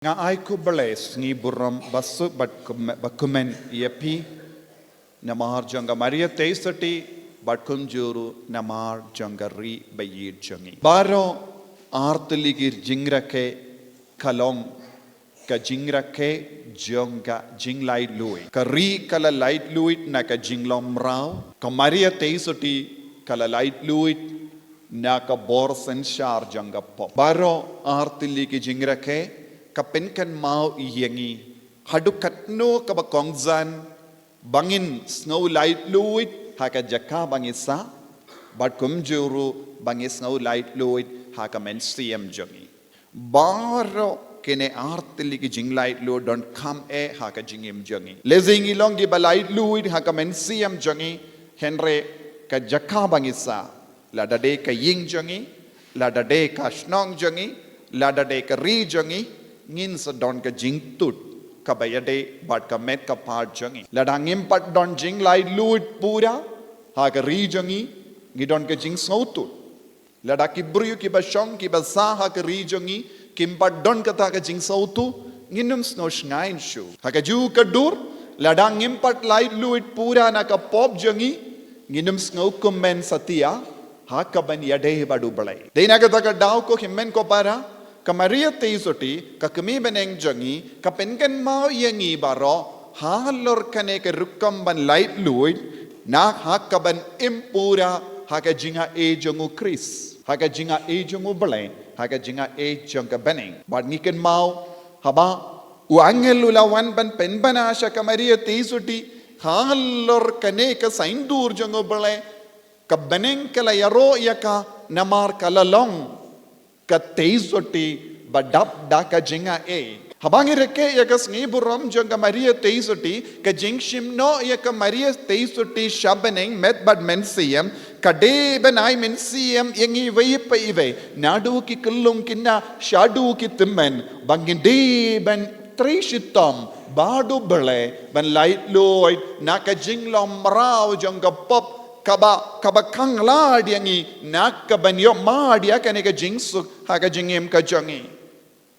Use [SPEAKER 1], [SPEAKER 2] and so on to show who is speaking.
[SPEAKER 1] Nga ai ku Blei ni buram basu bakumen yepi namar janga Maria teisati batkum juru namar jangari bayid jangi. Baro artuligir jingrake kalong ka jingrake jonga jinglai luid. Ka ri kala light luid na ka jinglom rao. Ka Maria teisati kala light luid na ka borsen shar janga pop. Baro artuligir jingrake kapen kan mau iyangi hadukat no kabakongzan bangin snow light luid haka jaka bangisa but kumjuru bangis snow light luid haka men siem jangi baro kene artili ki jing light luid don't come haka jingim jangi lezing ilongi ba light luid haka men siem jangi henre ka jaka bangisa ladade ka ying jangi ladade ka snong jangi ladade ka ri jangi ngin sa don ka jing tut ka bayade bat ka met ka part jangi ladangim pat don jing lai luid pura ha ka ri jangi ngi don ka jing sautut ladaki bryu ki ba shong ki ba sa ha ka ri jangi kim pat don ka ta ka jing sautu nginum sno shnain shu ha ka ju ka dur ladangim pat lai luid pura na ka pop jangi nginum sno kummen satia ha ka ban yade badu Blei deina ka ta ka daw ko himmen ko para ka Maria teisoti ka kami beneng jangi ka penken mau yangi baro halor kane ka rukkam ban light luid na hakaban impura haka jinga e jangu Chris haka jinga e jangu Blei haka jinga e janga beneng but niken mau haba uangel ulawan ban penbanasha ka Maria teisoti halor kane ka saindur jangu Blei ka beneng kala yaro yaka namar kala long ka teisoti badap da ka jinga e habangi reke yakas ni buram janga Maria teisoti ka jingshim no yaka Maria teisoti shabeneng met bad mensiem ka de benai mensiem yangi vei pa ive nadu ki kullung kinna shadu ki timmen bangin de ben Trei Shitom badu Blei ben light luid na ka jinglom rao janga pop kaba kangla diangi nak ka banyo ma dia kaneka jingsu haka jingem ka jangi